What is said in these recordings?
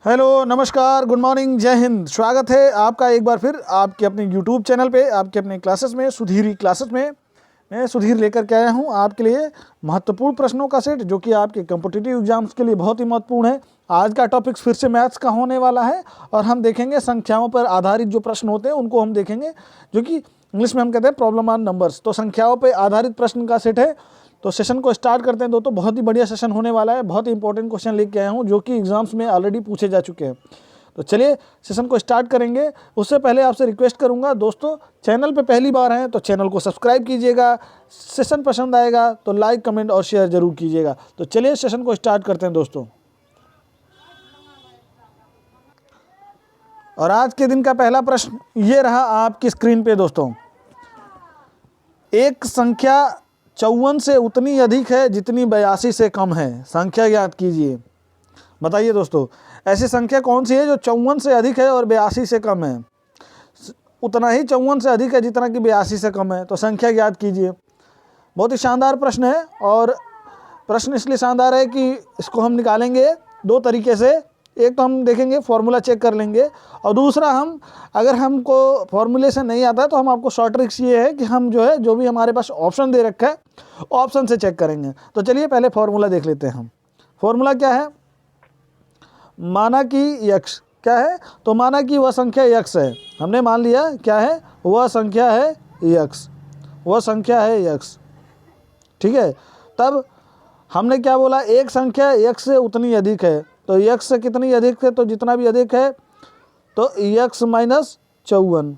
Hello, नमस्कार, good morning, जय हिंद। स्वागत है आपका एक बार फिर आपके अपने यूट्यूब चैनल पे, आपके अपने क्लासेस में, सुधीर क्लासेस में। मैं सुधीर लेकर के आया हूँ आपके लिए महत्वपूर्ण प्रश्नों का सेट, जो कि आपके कॉम्पिटिटिव एग्जाम्स के लिए बहुत ही महत्वपूर्ण है। आज का टॉपिक फिर से मैथ्स का होने वाला है और हम देखेंगे संख्याओं पर आधारित जो प्रश्न होते हैं उनको हम देखेंगे, जो कि इंग्लिश में हम कहते हैं प्रॉब्लम ऑन नंबर्स। तो संख्याओं पर आधारित प्रश्न का सेट है। तो सेशन को स्टार्ट करते हैं दोस्तों। बहुत ही बढ़िया सेशन होने वाला है। बहुत ही इंपॉर्टेंट क्वेश्चन लेके आया हूँ जो कि एग्जाम्स में ऑलरेडी पूछे जा चुके हैं। तो चलिए सेशन को स्टार्ट करेंगे। उससे पहले आपसे रिक्वेस्ट करूंगा दोस्तों, चैनल पे पहली बार हैं तो चैनल को सब्सक्राइब कीजिएगा। सेशन पसंद आएगा तो लाइक, कमेंट और शेयर जरूर कीजिएगा। तो चलिए सेशन को स्टार्ट करते हैं दोस्तों। और आज के दिन का पहला प्रश्न ये रहा आपकी स्क्रीन पे दोस्तों। एक संख्या 54 से उतनी अधिक है जितनी 82 से कम है। संख्या ज्ञात कीजिए। बताइए दोस्तों, ऐसी संख्या कौन सी है जो 54 से अधिक है और 82 से कम है? उतना ही 54 से अधिक है जितना कि 82 से कम है। तो संख्या ज्ञात कीजिए। बहुत ही शानदार प्रश्न है और प्रश्न इसलिए शानदार है कि इसको हम निकालेंगे दो तरीके से। एक तो हम देखेंगे, फॉर्मूला चेक कर लेंगे, और दूसरा हम अगर हमको फॉर्मूले से नहीं आता है तो हम आपको शॉर्ट ट्रिक्स ये है कि हम जो भी हमारे पास ऑप्शन दे रखा है ऑप्शन से चेक करेंगे। तो चलिए पहले फॉर्मूला देख लेते हैं हम। फॉर्मूला क्या है? माना कि यक्स क्या है? तो माना कि वह संख्या यक्स है। हमने मान लिया क्या है? वह संख्या है यक्स। वह संख्या है यक्स, ठीक है। तब हमने क्या बोला? एक संख्या यक्स से उतनी अधिक है। तो यक्स से कितनी अधिक है? तो जितना भी अधिक है तो यक्स माइनस 54।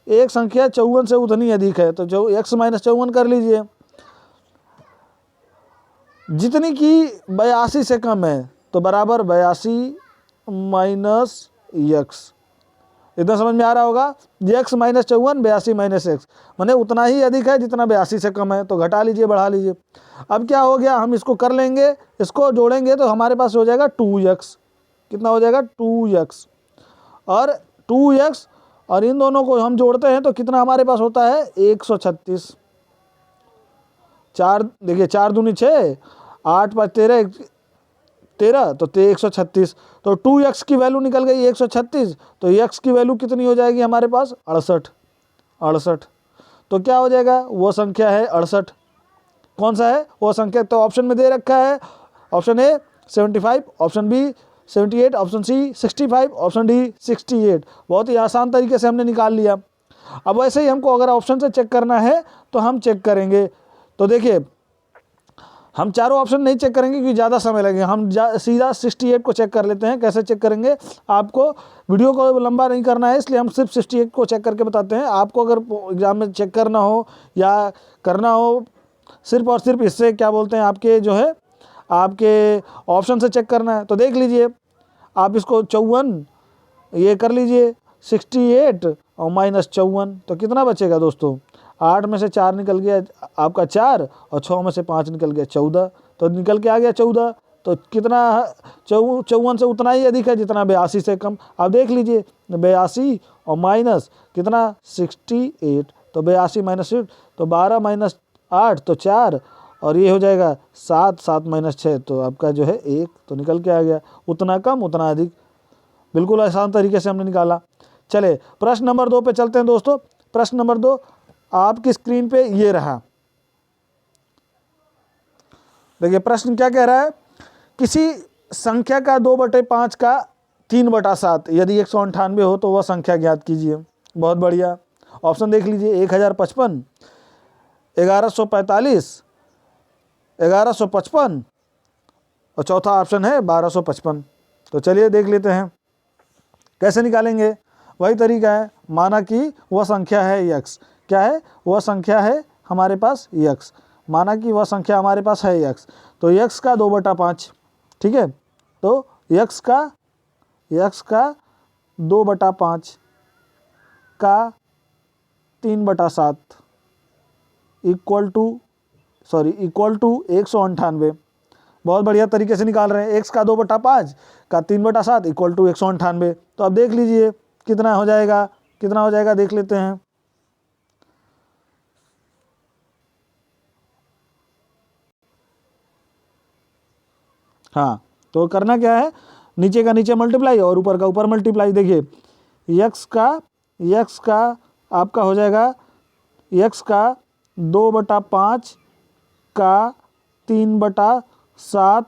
एक संख्या 54 से उतनी अधिक है तो जो यक्स माइनस 54 कर लीजिए। जितनी कि 82 से कम है तो बराबर 82 माइनस यक्स। इतना समझ में आ रहा होगा? यक्स माइनस 54, 82 माइनस एक्स, माने उतना ही अधिक है जितना 82 से कम है। तो घटा लीजिए, बढ़ा लीजिए। अब क्या हो गया? हम इसको कर लेंगे, इसको जोड़ेंगे तो हमारे पास हो जाएगा 2x। कितना हो जाएगा? 2x। और 2x और इन दोनों को हम जोड़ते हैं तो कितना हमारे पास होता है? 136। चार देखिए, 4 दूनी 6, 8 5 13, 13 तो 136। तो 2x की वैल्यू निकल गई 136। तो x की वैल्यू कितनी हो जाएगी हमारे पास? 68। तो क्या हो जाएगा? वो संख्या है 68। कौन सा है वो संख्या? तो ऑप्शन में दे रखा है। Option A 75, option B 78, option C 65, option D 68। बहुत ही आसान तरीके से हमने निकाल लिया। अब वैसे ही हमको अगर ऑप्शन से चेक करना है तो हम चेक करेंगे। तो देखिए, हम चारों ऑप्शन नहीं चेक करेंगे क्योंकि ज़्यादा समय लगेगा। हम सीधा 68 को चेक कर लेते हैं। कैसे चेक करेंगे? आपको वीडियो को लंबा नहीं करना है, इसलिए हम सिर्फ 68 को चेक करके बताते हैं। आपको अगर एग्जाम में चेक करना हो या करना हो, सिर्फ और सिर्फ इससे क्या बोलते हैं, आपके आपके ऑप्शन से चेक करना है तो देख लीजिए। आप इसको 54 ये कर लीजिए, 68 और माइनस 54, तो कितना बचेगा दोस्तों? 8 में से 4 निकल गया आपका 4, और 6 में से 5 निकल गया 14। तो निकल के आ गया 14। तो कितना? 54 से उतना ही अधिक है जितना 82 से कम। आप देख लीजिए, 82 और माइनस कितना? 68। तो 82 माइनस 6 तो 12 माइनस 8 तो 4, और ये हो जाएगा 7, 7 माइनस 6 तो आपका जो है 1। तो निकल के आ गया उतना कम उतना अधिक। बिल्कुल आसान तरीके से हमने निकाला। चले प्रश्न नंबर 2 पे चलते हैं दोस्तों। प्रश्न नंबर 2 आपकी स्क्रीन पे ये रहा। देखिए प्रश्न क्या कह रहा है? किसी संख्या का 2/5 का 3/7 यदि 198 हो तो वह संख्या ज्ञात कीजिए। बहुत बढ़िया। ऑप्शन देख लीजिए, 1055, 1145, 1155 और चौथा ऑप्शन है 1255। तो चलिए देख लेते हैं कैसे निकालेंगे। वही तरीका है। माना कि वह संख्या है यक्स। क्या है? वह संख्या है हमारे पास यक्स। माना कि वह संख्या हमारे पास है यक्स। तो यक्स का 2/5, ठीक है। तो यक्स का 2/5 का 3/7 इक्वल टू 198। बहुत बढ़िया तरीके से निकाल रहे हैं। x का 2/5 का 3/7 इक्वल टू 198। तो अब देख लीजिए कितना हो जाएगा, कितना हो जाएगा देख लेते हैं। हाँ, तो करना क्या है? नीचे का नीचे मल्टीप्लाई और ऊपर का ऊपर मल्टीप्लाई। देखिए यक्स का आपका हो जाएगा यक्स का 2/5 का 3/7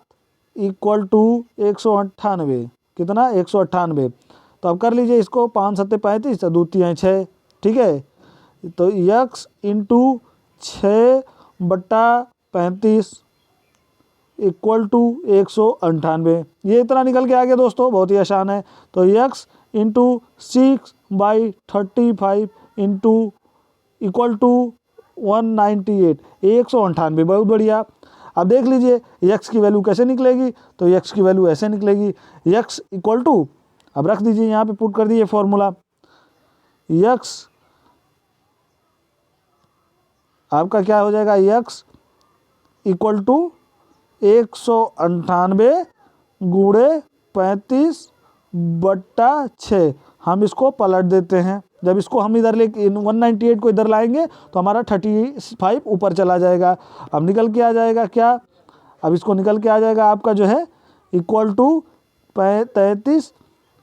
इक्वल टू 198। कितना? 198। तो अब कर लीजिए इसको, 5 7 35 और 2 3 6। ठीक है, तो यक्स इंटू 6/35 इक्वल टू 198। ये इतना निकल के आ गया दोस्तों, बहुत ही आसान है। तो x into 6/35 into equal to 198, 198। बहुत बढ़िया। अब देख लीजिए यक्स की वैल्यू कैसे निकलेगी, तो यक्स की वैल्यू ऐसे निकलेगी, यक्स इक्वल टू, अब रख दीजिए यहाँ पे, पुट कर दीजिए फॉर्मूला। यक्स आपका क्या हो जाएगा, यक्स इक्वल टू 198 गुणे 35/6। हम इसको पलट देते हैं। जब इसको हम इधर ले 198 को इधर लाएंगे तो हमारा 35 ऊपर चला जाएगा। अब निकल के आ जाएगा क्या, अब इसको निकल के आ जाएगा आपका जो है इक्वल टू 33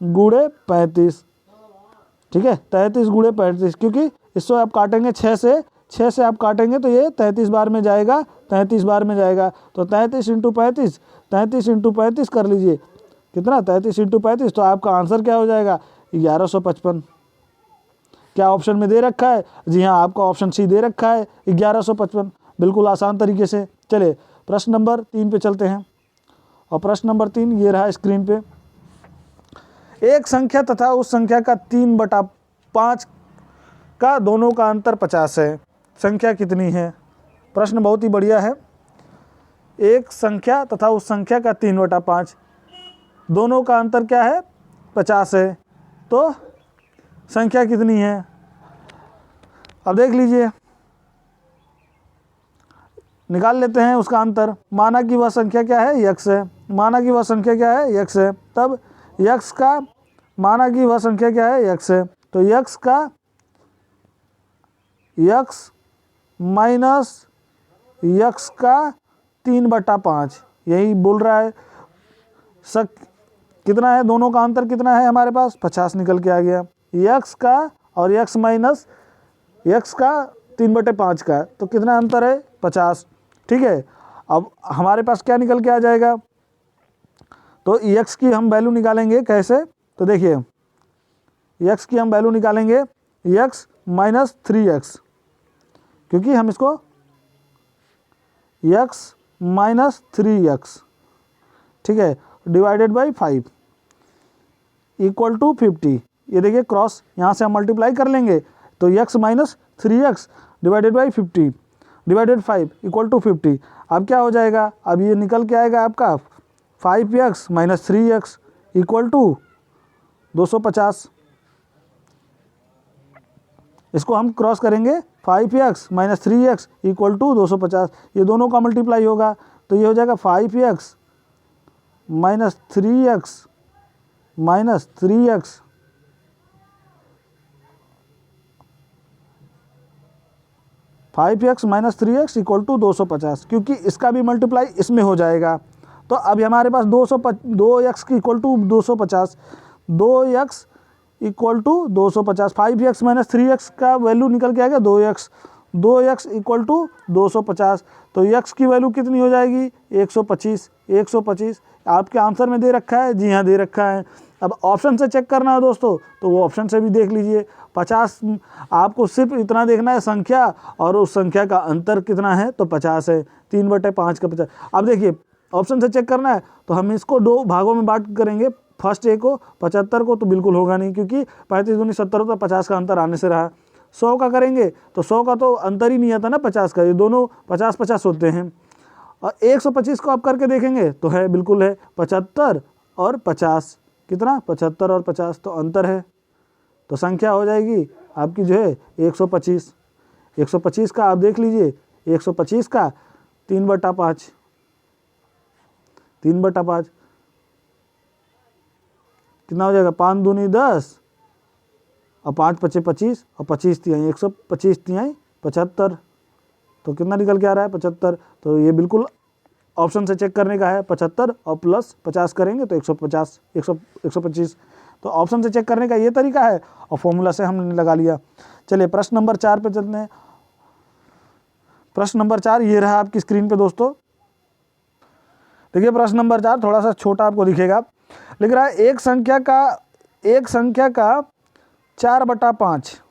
गुणे 35। ठीक है, 33 गुणे 35, क्योंकि इसको आप काटेंगे 6 से आप काटेंगे तो ये 33 बार में जाएगा, 33 बार में जाएगा। तो 33 इंटू 35, 33 इंटू 35 कर लीजिए, कितना? 33 इंटू 35। तो आपका आंसर क्या हो जाएगा, 1155। क्या ऑप्शन में दे रखा है? जी हाँ, आपका ऑप्शन सी दे रखा है, 1155। बिल्कुल आसान तरीके से। चलिए प्रश्न नंबर 3 पे चलते हैं। और प्रश्न नंबर 3 ये रहा स्क्रीन पे। एक संख्या तथा उस संख्या का 3/5 का दोनों का अंतर 50 है। संख्या कितनी है? प्रश्न बहुत ही बढ़िया है। एक संख्या तथा उस संख्या का 3/5, दोनों का अंतर क्या है? 50 है। तो संख्या कितनी है? अब देख लीजिए, निकाल लेते हैं उसका अंतर। माना कि वह संख्या क्या है, यक्स है। माना कि वह संख्या क्या है, यक्स है। तब यक्स का, माना कि वह संख्या क्या है, यक्स है, तो यक्स का यक्स माइनस यक्स का 3/5, यही बोल रहा है। कितना है दोनों का अंतर, कितना है हमारे पास? 50 निकल के आ गया। यक्स का और यक्स माइनस यक्स का 3/5 का, तो कितना अंतर है? 50। ठीक है, अब हमारे पास क्या निकल के आ जाएगा, तो यक्स की हम वैल्यू निकालेंगे कैसे, तो देखिए यक्स की हम वैल्यू निकालेंगे यक्स माइनस 3x, क्योंकि हम इसको यक्स माइनस 3x, ठीक है, डिवाइडेड बाई 5 इक्वल टू 50। ये देखिए क्रॉस यहाँ से हम मल्टीप्लाई कर लेंगे, तो x minus 3x divided by 50 divided 5 equal to 50। अब क्या हो जाएगा, अब ये निकल के आएगा आपका 5x minus 3x equal to 250। इसको हम क्रॉस करेंगे, 5x minus 3x equal to 250। ये दोनों का मल्टीप्लाई होगा, तो ये हो जाएगा 5x minus 3x minus 3x minus 3x equal to 250, क्योंकि इसका भी मल्टीप्लाई इसमें हो जाएगा। तो अब हमारे पास 2x की equal to 250, 2x equal to 250, 5x minus 3x का वैल्यू निकल के आ गया 2x इक्वल टू 250। तो x की वैल्यू कितनी हो जाएगी, 125। आपके आंसर में दे रखा है, जी हाँ दे रखा है। अब ऑप्शन से चेक करना है दोस्तों, तो वो ऑप्शन से भी देख लीजिए। 50, आपको सिर्फ इतना देखना है संख्या और उस संख्या का अंतर कितना है, तो 50 है। 3/5 का 50। अब देखिए ऑप्शन से चेक करना है, तो हम इसको 2 भागों में बांट करेंगे। फर्स्ट ए को 75 को तो बिल्कुल होगा नहीं, क्योंकि 35 दूनी 70 होता, 50 का अंतर आने से रहा। 100 का करेंगे तो 100 का तो अंतर ही नहीं आता ना 50 का, ये दोनों 50-50 होते हैं। और 125 को आप करके देखेंगे तो है, बिल्कुल है, 75 और 50, कितना? 75 और 50, तो अंतर है। तो संख्या हो जाएगी आपकी जो है 125। 125 का आप देख लीजिए, 125 का 3/5, 3/5 कितना हो जाएगा, 5 दूनी 10 और 5 पचे 25 और 25 तिहाई 125 तिहाई 75, तो कितना निकल के आ रहा है, 75। तो ये बिल्कुल ऑप्शन से चेक करने का है 75 और प्लस 50 करेंगे तो 150 125। तो ऑप्शन से चेक करने का ये तरीका है और फॉर्मूला से हमने लगा लिया। चलिए प्रश्न नंबर 4 पे चलते हैं। प्रश्न नंबर 4 ये रहा आपकी स्क्रीन पे दोस्तों। देखिए प्रश्न नंबर 4 थोड़ा सा छोटा आपको दिखेगा, लिख रहा है एक संख्या का 4/5,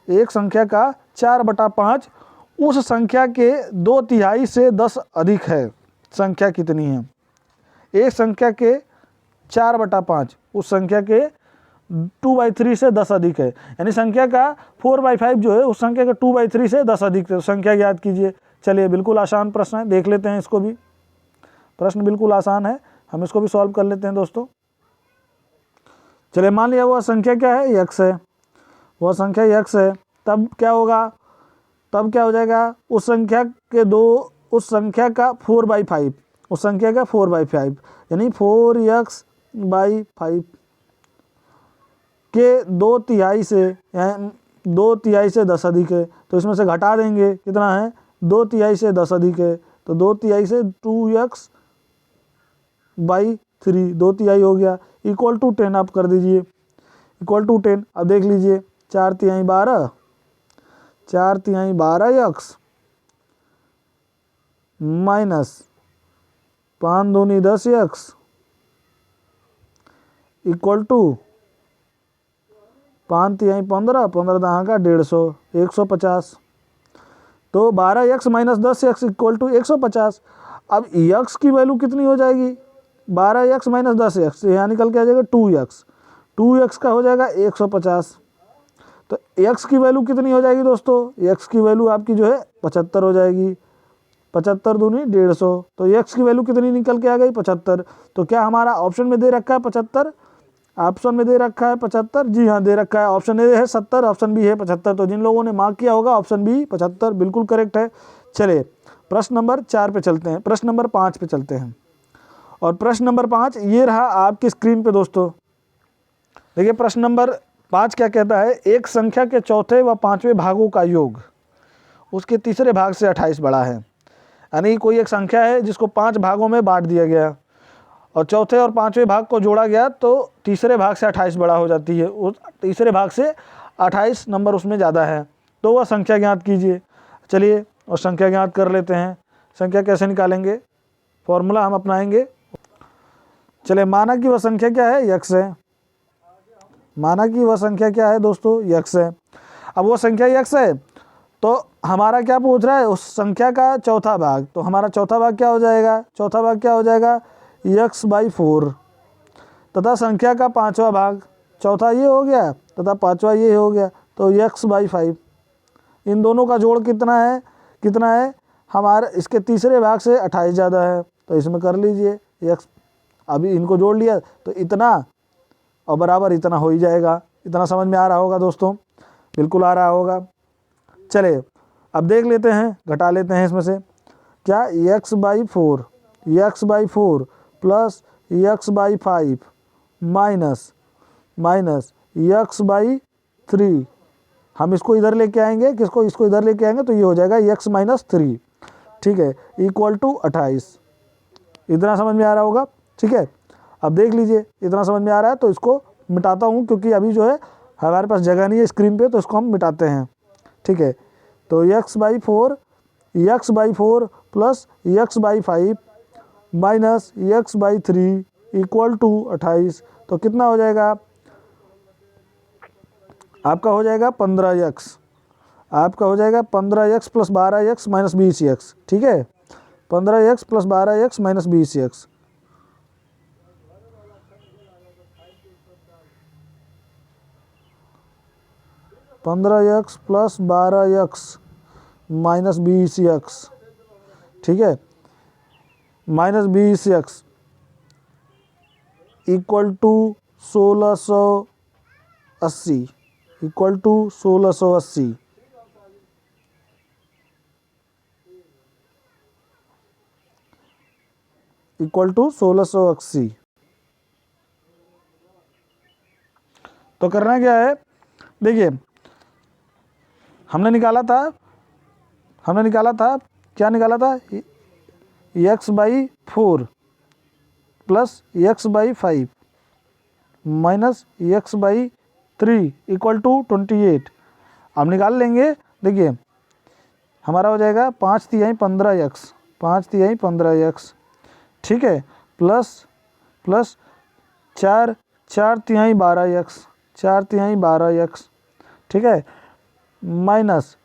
एक संख्या का 4/5 उस संख्या के 2/3 से 10 अधिक है। संख्या कितनी है? एक संख्या के 4/5 उस संख्या के 2/3 से 10 अधिक है, यानी संख्या का 4/5 जो है उस संख्या के 2/3 से 10 अधिक है। तो संख्या याद कीजिए। चलिए बिल्कुल आसान प्रश्न है, देख लेते हैं इसको भी। प्रश्न बिल्कुल आसान है, हम इसको भी सॉल्व कर लेते हैं दोस्तों। चलिए मान लिया वह संख्या क्या है? x है। वह संख्या x है, तब क्या होगा? तब क्या हो जाएगा? उस संख्या का 4/5, उस संख्या का 4/5 यानी 4x/5 के 2/3 से 10 अधिक है। तो इसमें से घटा देंगे, कितना है? 2/3 से 10 अधिक है, तो 2/3 से 2x/3, 2/3 हो गया, इक्वल टू 10 आप कर दीजिए, इक्वल टू 10। अब देख लीजिए 4×3 12, 4×3 12x minus 5×2 10x equal to 5×3 15, 15 का 150, 150। तो 12x minus 10x equal to 150। अब x की वैल्यू कितनी हो जाएगी? 12x माइनस 10x, यहाँ निकल के आ जाएगा 2x, 2x का हो जाएगा 150। तो x की वैल्यू कितनी हो जाएगी दोस्तों? x की वैल्यू आपकी जो है 75 हो जाएगी, 75×2 150। तो x की वैल्यू कितनी निकल के आ गई? 75। तो क्या हमारा ऑप्शन में दे रखा है 75? ऑप्शन में दे रखा है 75, जी हाँ दे रखा है। ऑप्शन ए है 70, ऑप्शन बी है 75। तो जिन लोगों ने मार्क किया होगा ऑप्शन बी 75 बिल्कुल करेक्ट है। चलिए प्रश्न नंबर 4 पे चलते हैं, प्रश्न नंबर 5 पे चलते हैं। और प्रश्न नंबर 5 ये रहा आपकी स्क्रीन पे दोस्तों। देखिए प्रश्न नंबर 5 क्या कहता है? एक संख्या के चौथे व पांचवें भागों का योग उसके तीसरे भाग से 28 बड़ा है। यानी कोई एक संख्या है जिसको 5 भागों में बांट दिया गया और चौथे और पांचवें भाग को जोड़ा गया तो तीसरे भाग से 28 बड़ा हो जाती है, उस तीसरे भाग से 28 नंबर उसमें ज़्यादा है। तो वह संख्या ज्ञात कीजिए। चलिए और संख्या ज्ञात कर लेते हैं। संख्या कैसे निकालेंगे? फॉर्मूला हम अपनाएंगे। चलिए माना कि वह संख्या क्या है? x है। माना कि वह संख्या क्या है दोस्तों? x है। अब वो संख्या x है तो हमारा क्या पूछ रहा है? उस संख्या का चौथा भाग। तो हमारा चौथा भाग क्या हो जाएगा? चौथा भाग क्या हो जाएगा? x/4 तथा संख्या का पांचवा भाग, चौथा ये हो गया तथा पांचवा ये हो गया, तो x/5। इन दोनों का जोड़ कितना है? कितना है हमारे? इसके तीसरे भाग से 28 ज़्यादा है, तो इसमें कर लीजिए x। अभी इनको जोड़ लिया तो इतना और बराबर इतना हो ही जाएगा। इतना समझ में आ रहा होगा दोस्तों? बिल्कुल आ रहा होगा। चलिए अब देख लेते हैं, घटा लेते हैं इसमें से। क्या? x/4 plus x/5 minus x/3। हम इसको इधर लेके आएंगे, किसको? इसको इधर लेके आएंगे तो ये हो जाएगा x-3, ठीक है, इक्वल टू 28। इतना समझ में आ रहा होगा? ठीक है। अब देख लीजिए इतना समझ में आ रहा है तो इसको मिटाता हूँ, क्योंकि अभी जो है हमारे पास जगह नहीं है स्क्रीन पे, तो इसको हम मिटाते हैं। ठीक है, तो x/4 plus x/5 minus x/3 equal to 28। तो कितना हो जाएगा आपका? हो जाएगा 15x। आपका हो जाएगा 15x plus 12x minus 20x। ठीक है, 15x plus 12x minus 20x। $15 plus 12x minus 20x, ठीक है, minus 20x equal to 1680, equal to 1680। Equal to 1680। तो करना क्या है? देखिए हमने निकाला था क्या निकाला था? X by 4 plus x by 5 minus x by 3 equal to 28। अब निकाल लेंगे। देखिए हमारा हो जाएगा 5×3 15x, 5×3 15x, ठीक है, प्लस 4×3 12x, 4×3 12x, ठीक है, माइनस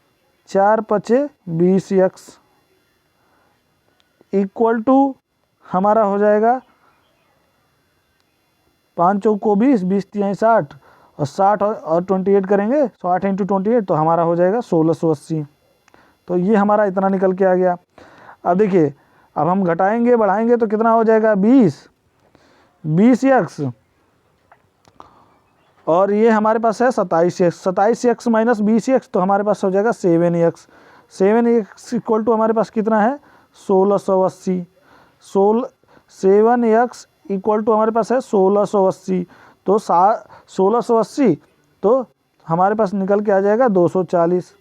4×5 20x इक्वल टू हमारा हो जाएगा 5 चौको 20, 20×3 60 और 60 और 28 करेंगे 60 × 28 तो हमारा हो जाएगा 1680। तो ये हमारा इतना निकल के आ गया। अब देखिए अब हम घटाएंगे बढ़ाएंगे तो कितना हो जाएगा 20x और ये हमारे पास है 27x, 27x माइनस 20x तो हमारे पास हो जाएगा 7x, 7x इक्वल टू हमारे पास कितना है 1680, 7x इक्वल टू हमारे पास है 1680, तो 1680 तो हमारे पास निकल के आ जाएगा 240,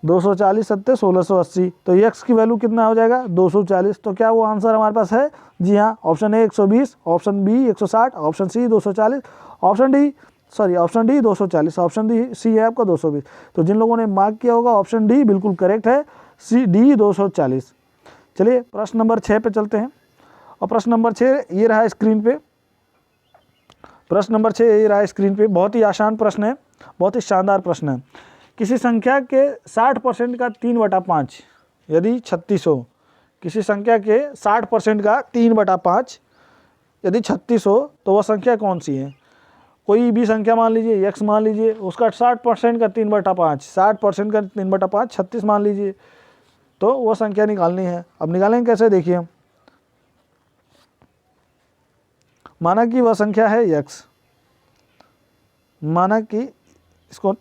240 सत्ते 1680 तो x की वैल्यू कितना हो जाएगा 240। तो क्या वो आंसर हमारे पास है? जी हाँ, option A 120, option B 160, option C 240, option D 240, option D C है आपका 220। तो जिन लोगों ने मार्क किया होगा ऑप्शन डी बिल्कुल करेक्ट है, सी डी 240। चलिए प्रश्न नंबर 6 पे चलते हैं और प्रश्न नंबर 6 ये रहा स्क्रीन पे। प्रश्न नंबर 6 ये रहा स्क्रीन पे। बहुत ही आसान प्रश्न है, बहुत ही शानदार प्रश्न है। किसी संख्या के 60% का 3/5 यदि 36 हो, किसी संख्या के 60% का 3/5 यदि 36 हो तो वह संख्या कौन सी है? कोई भी संख्या मान लीजिए, x मान लीजिए, उसका 60% का 3/5, 60% का 3/5 36 मान लीजिए, तो वो संख्या निकालनी है। अब निकालेंगे कैसे? देखिए माना कि वह संख्या है x, माना कि इसको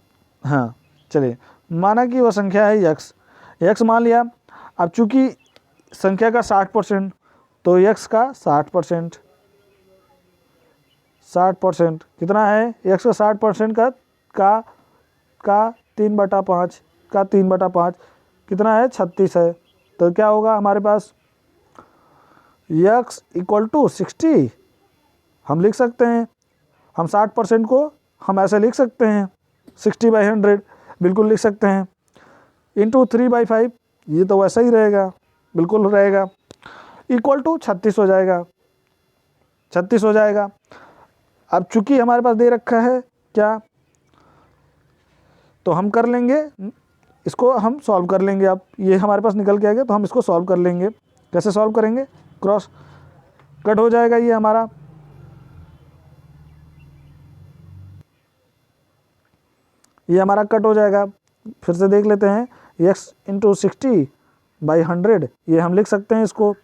हाँ चलिए माना कि वह संख्या है x मान लिया। अब चूंकि संख्या का 60% तो x का 60%, 60% कितना है? x का 60% का 3/5 का 3/5 कितना है? 36 है। तो क्या होगा हमारे पास? x इक्वल टू 60 हम लिख सकते हैं। हम 60% को हम ऐसे लिख सकते हैं 60/100 बिल्कुल लिख सकते हैं, इंटू 3/5 ये तो वैसा ही रहेगा, बिल्कुल रहेगा, इक्वल टू 36 हो जाएगा, 36 हो जाएगा। अब चूंकि हमारे पास दे रखा है क्या, तो हम कर लेंगे इसको, हम सॉल्व कर लेंगे। अब ये हमारे पास निकल के आ गया तो हम इसको सॉल्व कर लेंगे। कैसे सॉल्व करेंगे? क्रॉस कट हो जाएगा ये हमारा, ये हमारा कट हो जाएगा। फिर से देख लेते हैं, x इंटू 60/100 ये हम लिख सकते हैं, इसको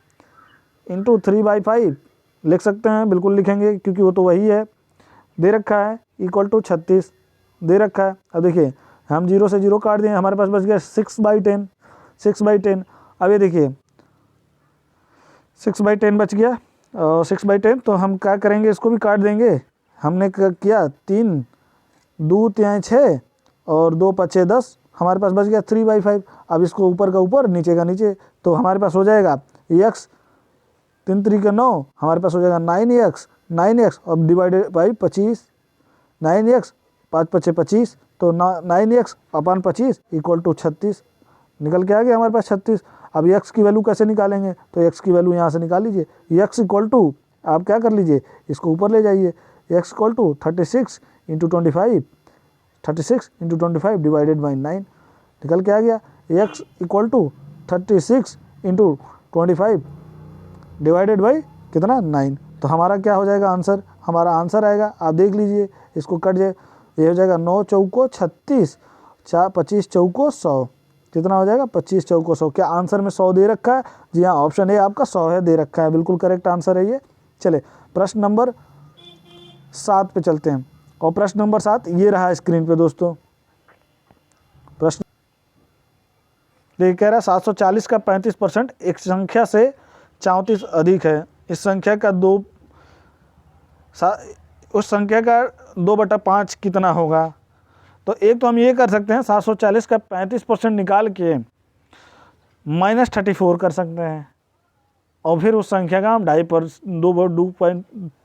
इंटू 3/5 लिख सकते हैं, बिल्कुल लिखेंगे क्योंकि वो तो वही है, दे रखा है, इक्वल टू 36 दे रखा है। अब देखिए हम 0 से 0 काट दिए, हमारे पास बच गया 6/10, 6/10। अब ये देखिए 6/10 बच गया, 6/10 तो हम क्या करेंगे, इसको भी काट देंगे। हमने किया 3 2 3 6 और 2 5 10, हमारे पास बच गया 3/5। अब इसको ऊपर का ऊपर नीचे का नीचे, तो हमारे पास हो जाएगा x 3 3 9, हमारे पास हो जाएगा 9x अब डिवाइडेड बाई 25, 9x 5 5 25 तो 9x अपन 25 इक्वल टू 36 निकल के आ गया हमारे पास 36। अब x की वैल्यू कैसे निकालेंगे? तो x की वैल्यू यहाँ से निकाल लीजिए, x इक्वल टू आप क्या कर लीजिए, इसको ऊपर ले जाइए, x equal to 36 into 25, 36 into 25 divided by 9 निकल के आ गया। x equal to 36 into 25 divided by कितना 9, तो हमारा क्या हो जाएगा आंसर? हमारा आंसर आएगा, आप देख लीजिए, इसको कट जाए, ये हो जाएगा 9 चौको 36, 25 चौको 100, कितना हो जाएगा 25 चौको 100। क्या आंसर में 100 दे रखा है? जी हाँ, ऑप्शन ए आपका 100 है, दे रखा है, बिल्कुल करेक्ट आंसर है ये। चले प्रश्न नंबर 7 पे चलते हैं और प्रश्न नंबर 7 ये रहा स्क्रीन पे दोस्तों। प्रश्न ये कह रहा है 740 का 35% एक संख्या से 34 अधिक है, इस संख्या का उस संख्या का 2/5 कितना होगा? तो एक तो हम ये कर सकते हैं 740 का 35% निकाल के -34 कर सकते हैं, और फिर उस संख्या का हम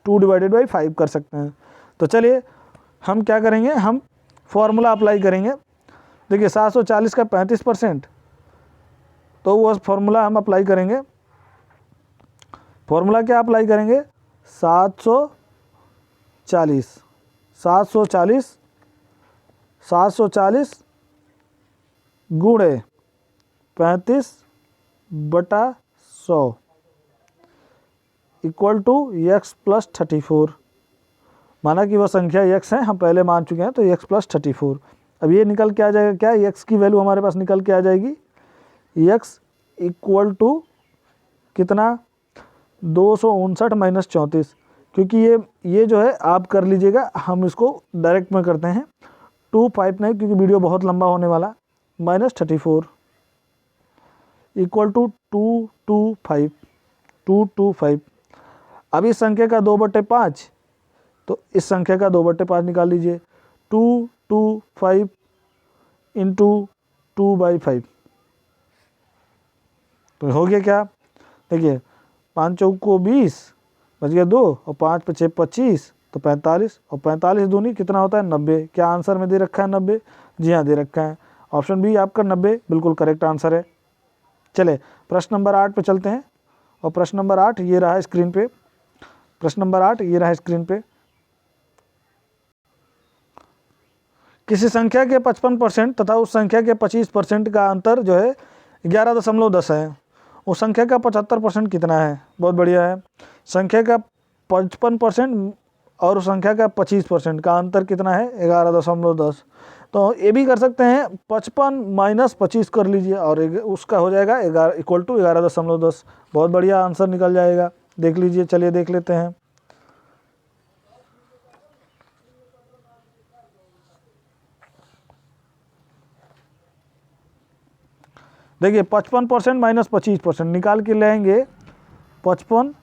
2 डिवाइडेड बाई 5 कर सकते हैं। तो चलिए हम क्या करेंगे, हम फॉर्मूला अप्लाई करेंगे। देखिए 740 का 35%, तो वो फॉर्मूला हम अप्लाई करेंगे। फॉर्मूला क्या अप्लाई करेंगे, 740 गुणे 35/100 इक्वल टू x प्लस 34। माना कि वह संख्या x है, हम पहले मान चुके हैं, तो x प्लस 34। अब ये निकल के आ जाएगा क्या, x की वैल्यू हमारे पास निकल के आ जाएगी x इक्वल टू कितना, 259 माइनस 34। क्योंकि ये जो है आप कर लीजिएगा, हम इसको डायरेक्ट में करते हैं, 25 नहीं क्योंकि वीडियो बहुत लंबा होने वाला, माइनस 34 इक्वल टू 225। अब इस संख्या का 2/5, तो इस संख्या का 2/5 निकाल लीजिए, 225 इंटू 2/5। तो हो गया क्या, देखिए 5 चौको 20, बच गया 2, और 5 × 6 25, तो 45, और 45 दूनी कितना होता है 90। क्या आंसर में दे रखा है 90, जी हाँ दे रखा है, ऑप्शन बी आपका 90 बिल्कुल करेक्ट आंसर है। चले प्रश्न नंबर 8 पे चलते हैं, और प्रश्न नंबर 8 ये रहा स्क्रीन पे, प्रश्न नंबर 8 ये रहा स्क्रीन पे। किसी संख्या के 55% तथा उस संख्या के 25% का अंतर जो है 11.10 है, उस संख्या का 75% कितना है। बहुत बढ़िया है, संख्या का 55% और उस संख्या का 25% का अंतर कितना है 11.10। तो ये भी कर सकते हैं, 55 माइनस 25 कर लीजिए और उसका हो जाएगा 11 इक्वल टू 11.10। बहुत बढ़िया आंसर निकल जाएगा, देख लीजिए। चलिए देख लेते हैं। देखिए 55% माइनस 25% निकाल के लेंगे, 55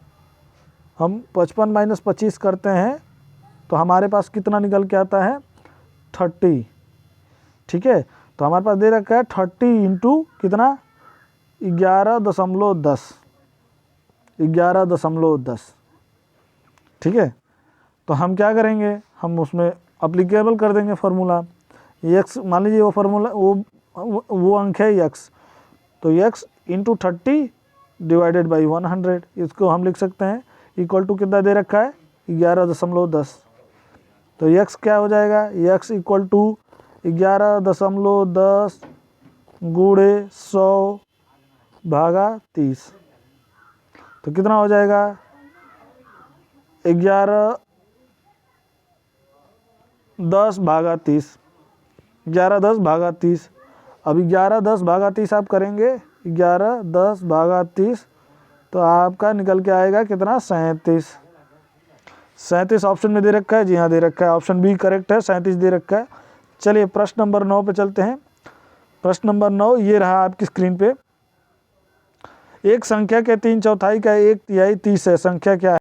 हम 55 माइनस 25 करते हैं तो हमारे पास कितना निकल के आता है 30। ठीक है, तो हमारे पास दे रखा है 30 इंटू कितना 11.10। ठीक है, तो हम क्या करेंगे, हम उसमें अप्लीकेबल कर देंगे फार्मूला। x मान लीजिए वो फार्मूला वो अंक है x, तो x इंटू 30 डिवाइडेड बाई 100, इसको हम लिख सकते हैं इक्वल टू कितना दे रखा है 11.10। तो x क्या हो जाएगा, x इक्वल टू 11.10 गुणे 100/30, तो कितना हो जाएगा 1110/30। 1110/30। अब 1110/30 आप करेंगे, 1110/30, तो आपका निकल के आएगा कितना 37 ऑप्शन में दे रखा है, जी हाँ दे रखा है, ऑप्शन बी करेक्ट है, 37 दे रखा है। चलिए प्रश्न नंबर 9 पे चलते हैं। प्रश्न नंबर 9 ये रहा आपकी स्क्रीन पे। एक संख्या के 3/4 का 1/3 30 है, संख्या क्या है।